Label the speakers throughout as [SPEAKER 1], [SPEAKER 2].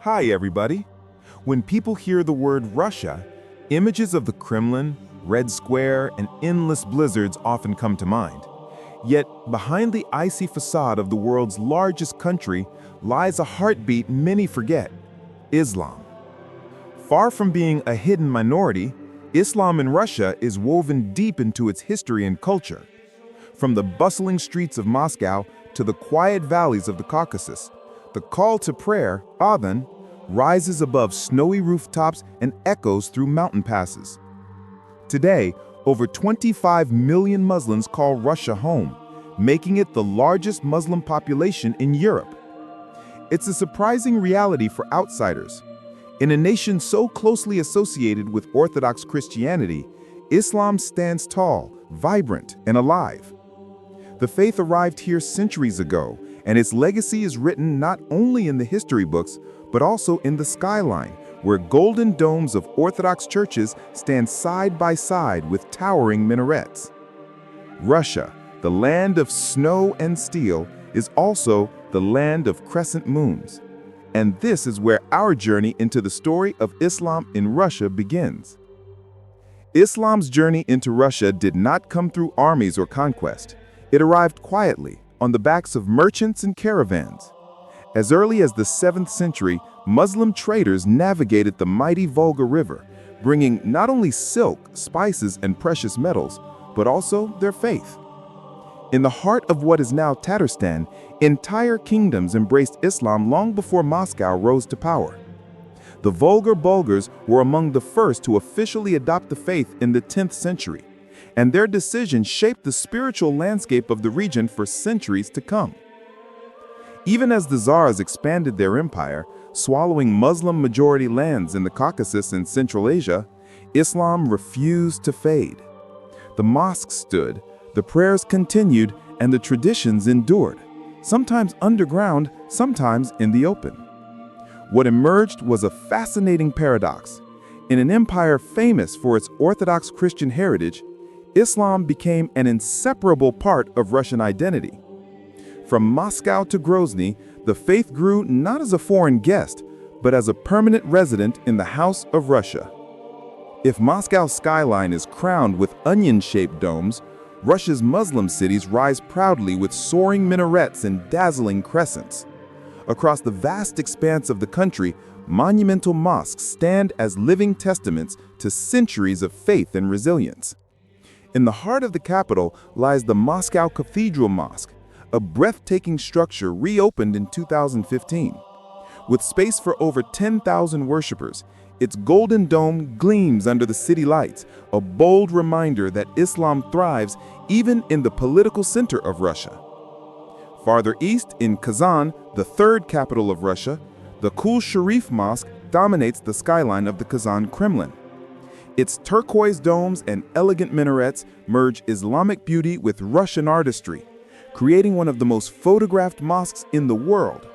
[SPEAKER 1] Hi, everybody. When people hear the word Russia, images of the Kremlin, Red Square, and endless blizzards often come to mind. Yet, behind the icy facade of the world's largest country lies a heartbeat many forget: Islam. Far from being a hidden minority, Islam in Russia is woven deep into its history and culture. From the bustling streets of Moscow to the quiet valleys of the Caucasus, the call to prayer, adhan, rises above snowy rooftops and echoes through mountain passes. Today, over 25 million Muslims call Russia home, making it the largest Muslim population in Europe. It's a surprising reality for outsiders. In a nation so closely associated with Orthodox Christianity, Islam stands tall, vibrant, and alive. The faith arrived here centuries ago, and its legacy is written not only in the history books, but also in the skyline, where golden domes of Orthodox churches stand side by side with towering minarets. Russia, the land of snow and steel, is also the land of crescent moons. And this is where our journey into the story of Islam in Russia begins. Islam's journey into Russia did not come through armies or conquest. It arrived quietly, on the backs of merchants and caravans. As early as the 7th century, Muslim traders navigated the mighty Volga River, bringing not only silk, spices, and precious metals, but also their faith. In the heart of what is now Tatarstan, entire kingdoms embraced Islam long before Moscow rose to power. The Bulgars were among the first to officially adopt the faith in the 10th century, and their decision shaped the spiritual landscape of the region for centuries to come. Even as the Tsars expanded their empire, swallowing Muslim-majority lands in the Caucasus and Central Asia, Islam refused to fade. The mosques stood, the prayers continued, and the traditions endured, sometimes underground, sometimes in the open. What emerged was a fascinating paradox. In an empire famous for its Orthodox Christian heritage, Islam became an inseparable part of Russian identity. From Moscow to Grozny, the faith grew not as a foreign guest, but as a permanent resident in the House of Russia. If Moscow's skyline is crowned with onion-shaped domes, Russia's Muslim cities rise proudly with soaring minarets and dazzling crescents. Across the vast expanse of the country, monumental mosques stand as living testaments to centuries of faith and resilience. In the heart of the capital lies the Moscow Cathedral Mosque, a breathtaking structure reopened in 2015. With space for over 10,000 worshippers, its golden dome gleams under the city lights, a bold reminder that Islam thrives even in the political center of Russia. Farther east, in Kazan, the third capital of Russia, the Kul Sharif Mosque dominates the skyline of the Kazan Kremlin. Its turquoise domes and elegant minarets merge Islamic beauty with Russian artistry, creating one of the most photographed mosques in the world.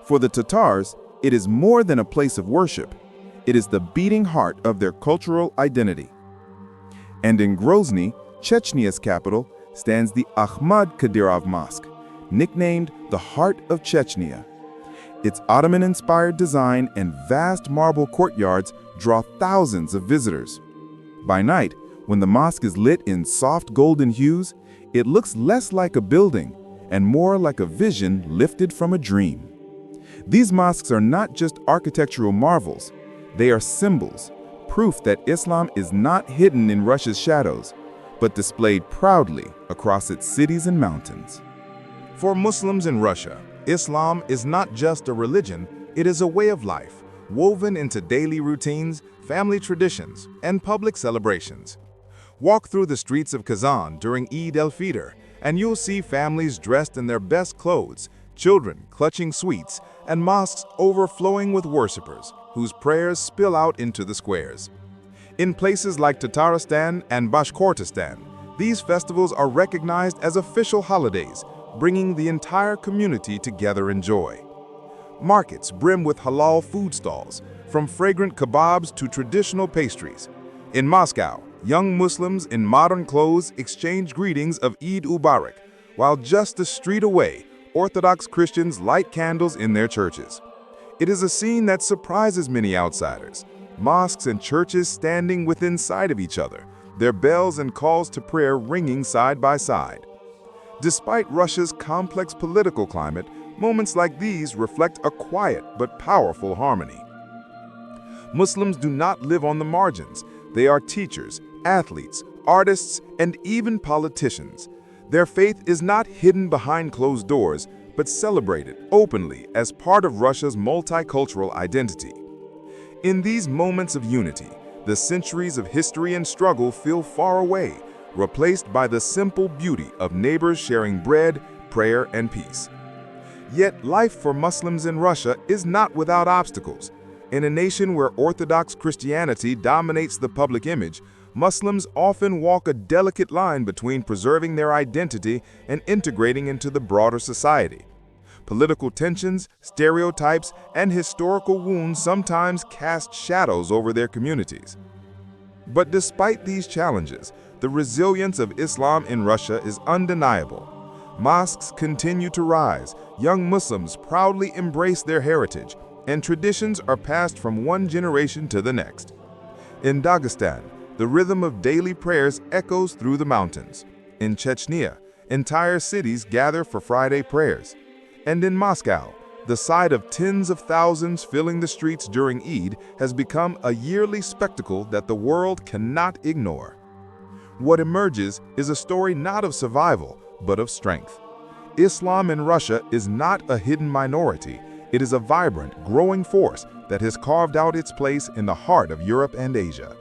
[SPEAKER 1] For the Tatars, it is more than a place of worship. It is the beating heart of their cultural identity. And in Grozny, Chechnya's capital, stands the Ahmad Kadyrov Mosque, nicknamed the Heart of Chechnya. Its Ottoman-inspired design and vast marble courtyards draw thousands of visitors. By night, when the mosque is lit in soft golden hues, it looks less like a building and more like a vision lifted from a dream. These mosques are not just architectural marvels. They are symbols, proof that Islam is not hidden in Russia's shadows, but displayed proudly across its cities and mountains.
[SPEAKER 2] For Muslims in Russia, Islam is not just a religion, it is a way of life, woven into daily routines, family traditions, and public celebrations. Walk through the streets of Kazan during Eid al-Fitr, and you'll see families dressed in their best clothes, children clutching sweets, and mosques overflowing with worshippers whose prayers spill out into the squares. In places like Tatarstan and Bashkortostan, these festivals are recognized as official holidays, bringing the entire community together in joy. Markets brim with halal food stalls, from fragrant kebabs to traditional pastries. In Moscow, young Muslims in modern clothes exchange greetings of Eid Mubarak, while just a street away, Orthodox Christians light candles in their churches. It is a scene that surprises many outsiders. Mosques and churches standing within sight of each other, their bells and calls to prayer ringing side by side. Despite Russia's complex political climate, moments like these reflect a quiet but powerful harmony. Muslims do not live on the margins. They are teachers, athletes, artists, and even politicians. Their faith is not hidden behind closed doors, but celebrated openly as part of Russia's multicultural identity. In these moments of unity, the centuries of history and struggle feel far away, replaced by the simple beauty of neighbors sharing bread, prayer, and peace. Yet life for Muslims in Russia is not without obstacles. In a nation where Orthodox Christianity dominates the public image, Muslims often walk a delicate line between preserving their identity and integrating into the broader society. Political tensions, stereotypes, and historical wounds sometimes cast shadows over their communities. But despite these challenges, the resilience of Islam in Russia is undeniable. Mosques continue to rise, young Muslims proudly embrace their heritage, and traditions are passed from one generation to the next. In Dagestan, the rhythm of daily prayers echoes through the mountains. In Chechnya, entire cities gather for Friday prayers. And in Moscow, the sight of tens of thousands filling the streets during Eid has become a yearly spectacle that the world cannot ignore. What emerges is a story not of survival, but of strength. Islam in Russia is not a hidden minority. It is a vibrant, growing force that has carved out its place in the heart of Europe and Asia.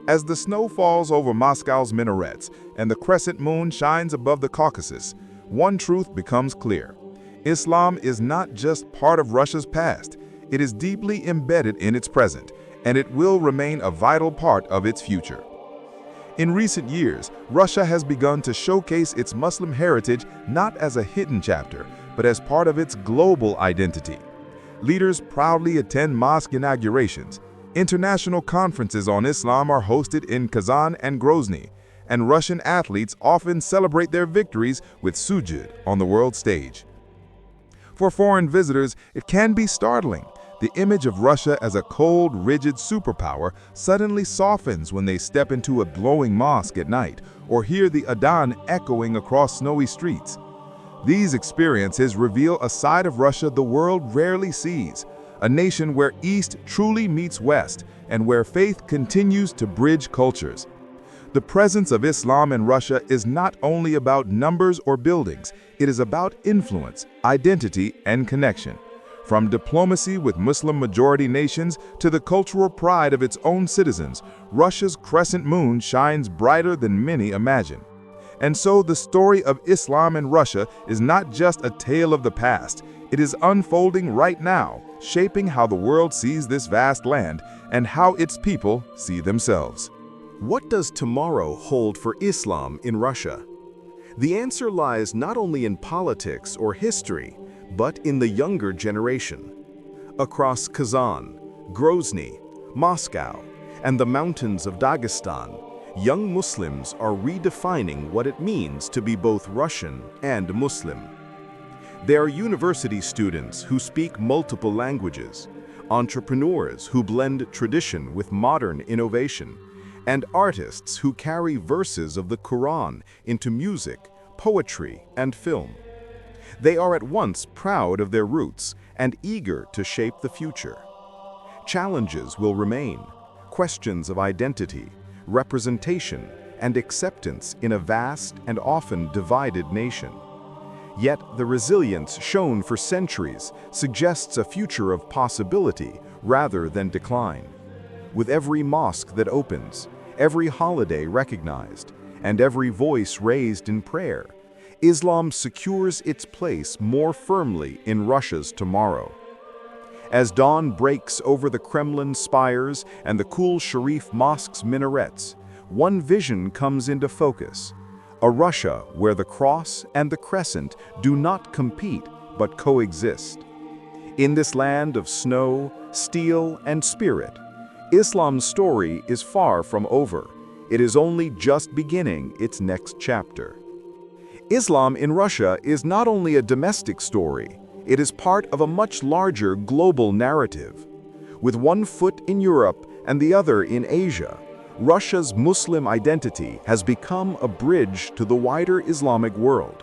[SPEAKER 2] As the snow falls over Moscow's minarets and the crescent moon shines above the Caucasus, one truth becomes clear. Islam is not just part of Russia's past. It is deeply embedded in its present, and it will remain a vital part of its future. In recent years, Russia has begun to showcase its Muslim heritage not as a hidden chapter, but as part of its global identity. Leaders proudly attend mosque inaugurations. International conferences on Islam are hosted in Kazan and Grozny, and Russian athletes often celebrate their victories with sujud on the world stage. For foreign visitors, it can be startling. The image of Russia as a cold, rigid superpower suddenly softens when they step into a glowing mosque at night or hear the adhan echoing across snowy streets. These experiences reveal a side of Russia the world rarely sees, a nation where East truly meets West and where faith continues to bridge cultures. The presence of Islam in Russia is not only about numbers or buildings, it is about influence, identity, and connection. From diplomacy with Muslim-majority nations to the cultural pride of its own citizens, Russia's crescent moon shines brighter than many imagine. And so the story of Islam in Russia is not just a tale of the past, it is unfolding right now, shaping how the world sees this vast land and how its people see themselves.
[SPEAKER 3] What does tomorrow hold for Islam in Russia? The answer lies not only in politics or history, but in the younger generation. Across Kazan, Grozny, Moscow, and the mountains of Dagestan, young Muslims are redefining what it means to be both Russian and Muslim. They are university students who speak multiple languages, entrepreneurs who blend tradition with modern innovation, and artists who carry verses of the Quran into music, poetry, and film. They are at once proud of their roots and eager to shape the future. Challenges will remain, questions of identity, representation, and acceptance in a vast and often divided nation. Yet the resilience shown for centuries suggests a future of possibility rather than decline. With every mosque that opens, every holiday recognized, and every voice raised in prayer, Islam secures its place more firmly in Russia's tomorrow. As dawn breaks over the Kremlin spires and the Kul Sharif mosque's minarets, one vision comes into focus: a Russia where the cross and the crescent do not compete but coexist. In this land of snow, steel, and spirit, Islam's story is far from over. It is only just beginning its next chapter. Islam in Russia is not only a domestic story, It is part of a much larger global narrative. With one foot in Europe and the other in Asia, Russia's Muslim identity has become a bridge to the wider Islamic world.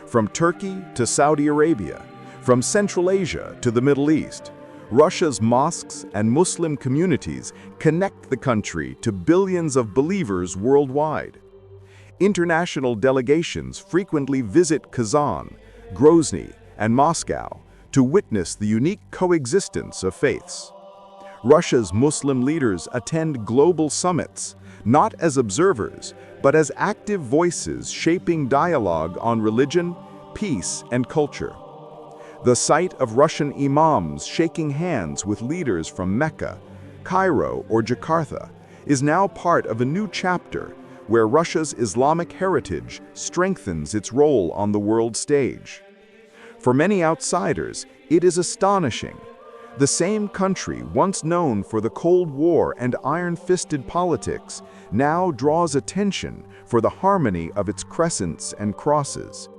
[SPEAKER 3] From Turkey to Saudi Arabia, from Central Asia to the Middle East, Russia's mosques and Muslim communities connect the country to billions of believers worldwide. International delegations frequently visit Kazan, Grozny, and Moscow to witness the unique coexistence of faiths. Russia's Muslim leaders attend global summits, not as observers, but as active voices shaping dialogue on religion, peace, and culture. The sight of Russian imams shaking hands with leaders from Mecca, Cairo, or Jakarta is now part of a new chapter where Russia's Islamic heritage strengthens its role on the world stage. For many outsiders, it is astonishing. The same country, once known for the Cold War and iron-fisted politics, now draws attention for the harmony of its crescents and crosses.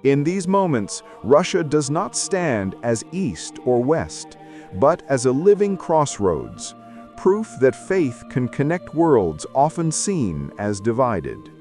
[SPEAKER 3] In these moments, Russia does not stand as East or West, but as a living crossroads, proof that faith can connect worlds often seen as divided.